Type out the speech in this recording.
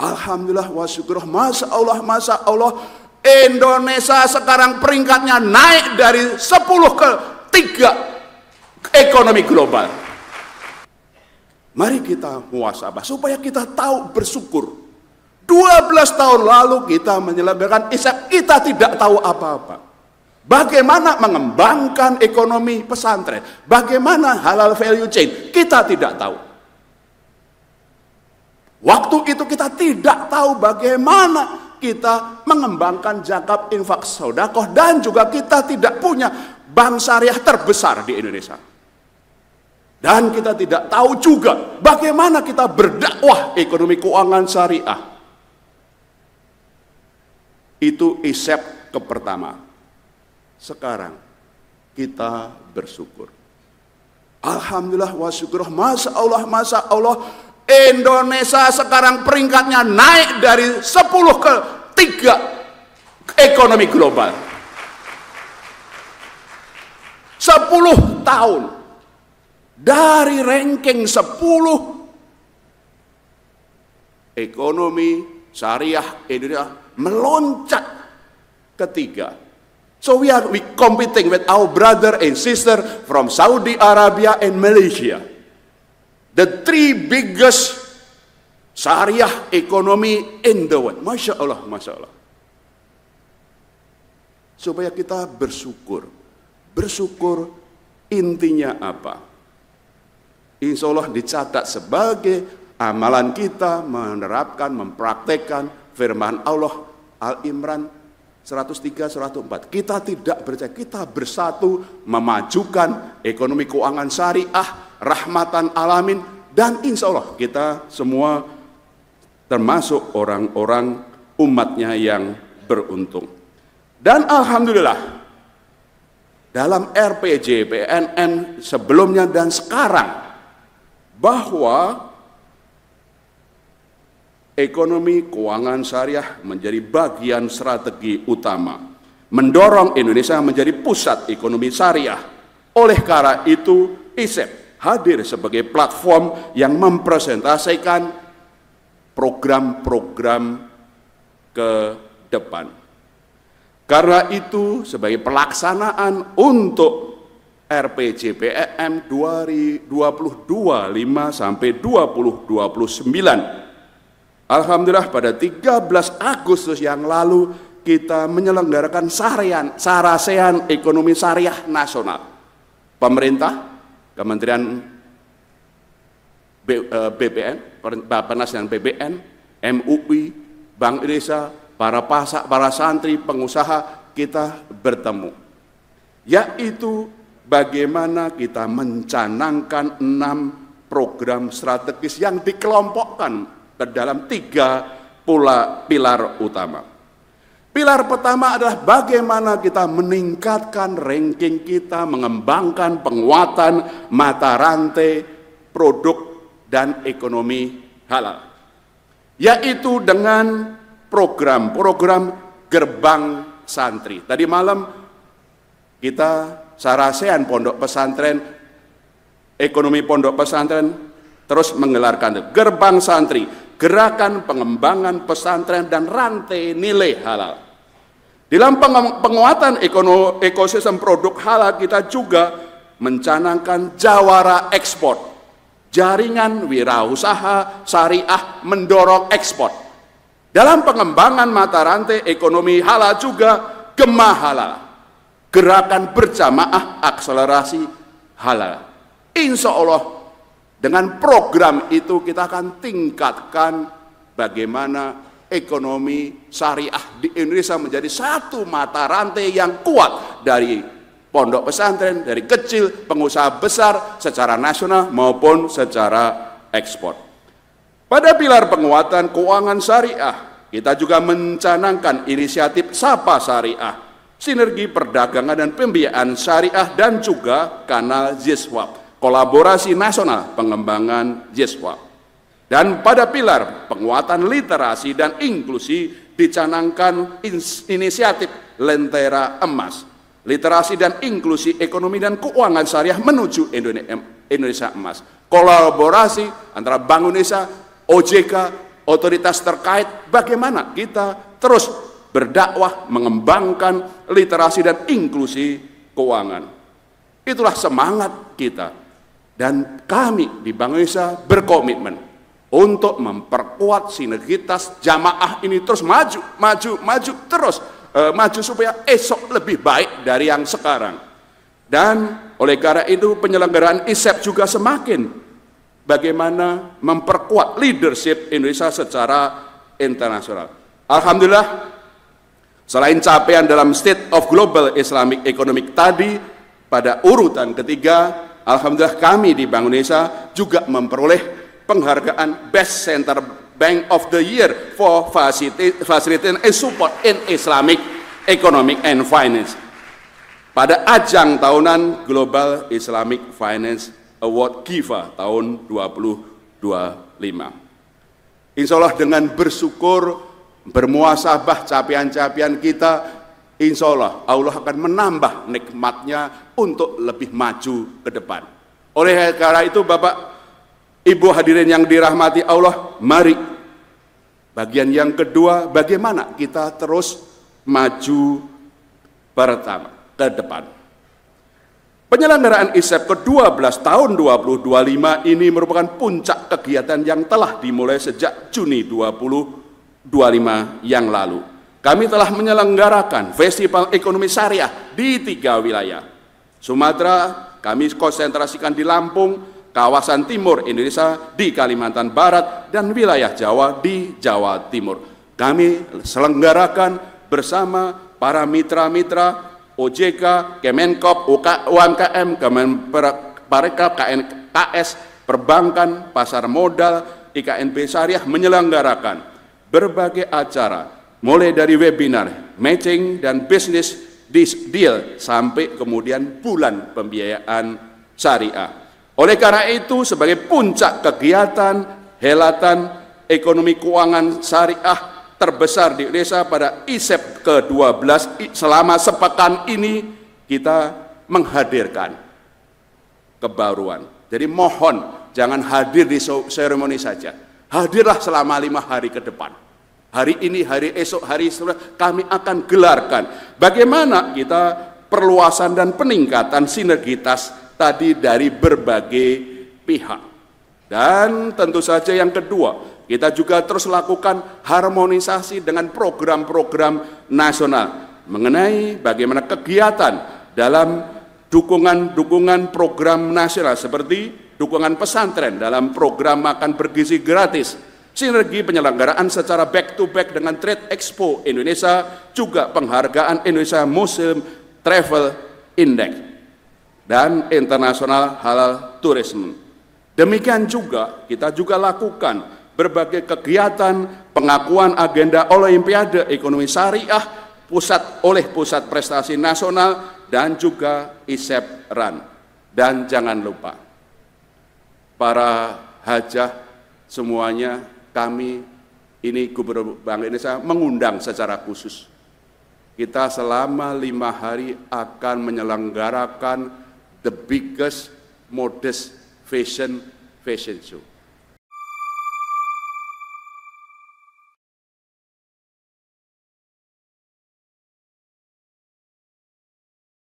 Alhamdulillah wa syukur, Masya Allah, Indonesia sekarang peringkatnya naik dari 10 ke 3 ekonomi global. Mari kita muhasabah supaya kita tahu bersyukur. 12 tahun lalu kita menyelenggarakan ISEP, kita tidak tahu apa-apa. Bagaimana mengembangkan ekonomi pesantren, bagaimana halal value chain, kita tidak tahu. Waktu itu kita tidak tahu bagaimana kita mengembangkan zakat, infak, sedekah, dan juga kita tidak punya bank syariah terbesar di Indonesia. Dan kita tidak tahu juga bagaimana kita berdakwah ekonomi keuangan syariah. Itu ISEP pertama. Sekarang kita bersyukur. Alhamdulillah wa syukur, Masya Allah, Indonesia sekarang peringkatnya naik dari 10 ke 3 ekonomi global. 10 tahun dari ranking 10 ekonomi syariah Indonesia meloncat ke 3. So we competing with our brother and sister from Saudi Arabia and Malaysia, the 3 biggest syariah economy in the world. Masya Allah, Masya Allah. Supaya kita bersyukur. Bersyukur intinya apa? Insya Allah dicatat sebagai amalan kita menerapkan, mempraktekkan firman Allah Al-Imran 103, 104. Kita tidak percaya, kita bersatu memajukan ekonomi keuangan syariah, rahmatan alamin, dan insya Allah kita semua termasuk orang-orang umatnya yang beruntung. Dan alhamdulillah dalam RPJ BNN sebelumnya dan sekarang bahwa ekonomi keuangan syariah menjadi bagian strategi utama, mendorong Indonesia menjadi pusat ekonomi syariah. Oleh karena itu, ISEP hadir sebagai platform yang mempresentasikan program-program ke depan. Karena itu, sebagai pelaksanaan untuk RPJPM 2022-5 sampai 2029, alhamdulillah pada 13 Agustus yang lalu kita menyelenggarakan Sarasehan Ekonomi Syariah Nasional. Pemerintah, Kementerian BPN, Bappenas dan BPN, MUI, Bank Indonesia, para santri, pengusaha, kita bertemu. Yaitu bagaimana kita mencanangkan 6 program strategis yang dikelompokkan dalam 3 pilar utama. Pilar pertama adalah bagaimana kita meningkatkan ranking kita, mengembangkan penguatan mata rantai produk dan ekonomi halal, yaitu dengan program gerbang santri. Tadi malam kita Sarasehan Pondok Pesantren, ekonomi pondok pesantren terus menggelarkan gerbang santri, gerakan pengembangan pesantren dan rantai nilai halal. Dalam penguatan ekosistem produk halal, kita juga mencanangkan jawara ekspor, jaringan wirausaha syariah mendorong ekspor. Dalam pengembangan mata rantai ekonomi halal juga Gemah Halal, gerakan berjamaah akselerasi halal. Insya Allah dengan program itu kita akan tingkatkan bagaimana ekonomi syariah di Indonesia menjadi satu mata rantai yang kuat dari pondok pesantren, dari kecil, pengusaha besar secara nasional maupun secara ekspor. Pada pilar penguatan keuangan syariah, kita juga mencanangkan inisiatif Sapa Syariah, sinergi perdagangan dan pembiayaan syariah, dan juga kanal ZISWAP, kolaborasi nasional pengembangan ZISWAP. Dan pada pilar penguatan literasi dan inklusi dicanangkan inisiatif Lentera Emas, literasi dan inklusi ekonomi dan keuangan syariah menuju Indonesia Emas, kolaborasi antara Bank Indonesia, OJK, otoritas terkait bagaimana kita terus berdakwah mengembangkan literasi dan inklusi keuangan. Itulah semangat kita. Dan kami di Bank Indonesia berkomitmen untuk memperkuat sinergitas jamaah ini terus maju supaya esok lebih baik dari yang sekarang. Dan oleh karena itu penyelenggaraan ISEP juga semakin bagaimana memperkuat leadership Indonesia secara internasional. Alhamdulillah, selain capaian dalam State of Global Islamic Economic tadi, pada urutan ketiga, alhamdulillah kami di Bank Indonesia juga memperoleh penghargaan Best Center Bank of the Year for Facilitating and Support in Islamic Economic and Finance pada ajang tahunan Global Islamic Finance Award GIFA tahun 2025. Insya Allah dengan bersyukur, bermuasabah capaian-capaian kita, insya Allah Allah akan menambah nikmatnya untuk lebih maju ke depan. Oleh karena itu Bapak Ibu hadirin yang dirahmati Allah, mari bagian yang kedua, bagaimana kita terus maju pertama ke depan. Penyelenggaraan ISEP ke-12 tahun 2025 ini merupakan puncak kegiatan yang telah dimulai sejak Juni 2025 yang lalu. Kami telah menyelenggarakan Festival Ekonomi Syariah di 3 wilayah. Sumatera, kami konsentrasikan di Lampung, kawasan timur Indonesia di Kalimantan Barat, dan wilayah Jawa di Jawa Timur. Kami selenggarakan bersama para mitra-mitra OJK, Kemenkop, UMKM, Kemenparekraf, KNKS, perbankan, pasar modal, IKNB Syariah menyelenggarakan berbagai acara, mulai dari webinar, matching, dan bisnis deal, sampai kemudian bulan pembiayaan syariah. Oleh karena itu, sebagai puncak kegiatan helatan ekonomi keuangan syariah terbesar di Indonesia pada ISEP ke-12 selama sepekan ini, kita menghadirkan kebaruan. Jadi mohon jangan hadir di seremoni saja, hadirlah selama 5 hari ke depan. Hari ini, hari esok, hari seterusnya kami akan gelarkan bagaimana kita perluasan dan peningkatan sinergitas tadi dari berbagai pihak. Dan tentu saja yang kedua, kita juga terus lakukan harmonisasi dengan program-program nasional mengenai bagaimana kegiatan dalam dukungan program nasional seperti dukungan pesantren dalam program makan bergizi gratis, sinergi penyelenggaraan secara back-to-back dengan Trade Expo Indonesia, juga penghargaan Indonesia Muslim Travel Index, dan International Halal Tourism. Demikian juga kita juga lakukan berbagai kegiatan pengakuan agenda Olimpiade Ekonomi Syariah oleh Pusat Prestasi Nasional dan juga ISEP RAN. Dan jangan lupa, para hajah semuanya, kami ini Gubernur Bank Indonesia mengundang secara khusus. Kita selama 5 hari akan menyelenggarakan the biggest modest fashion show.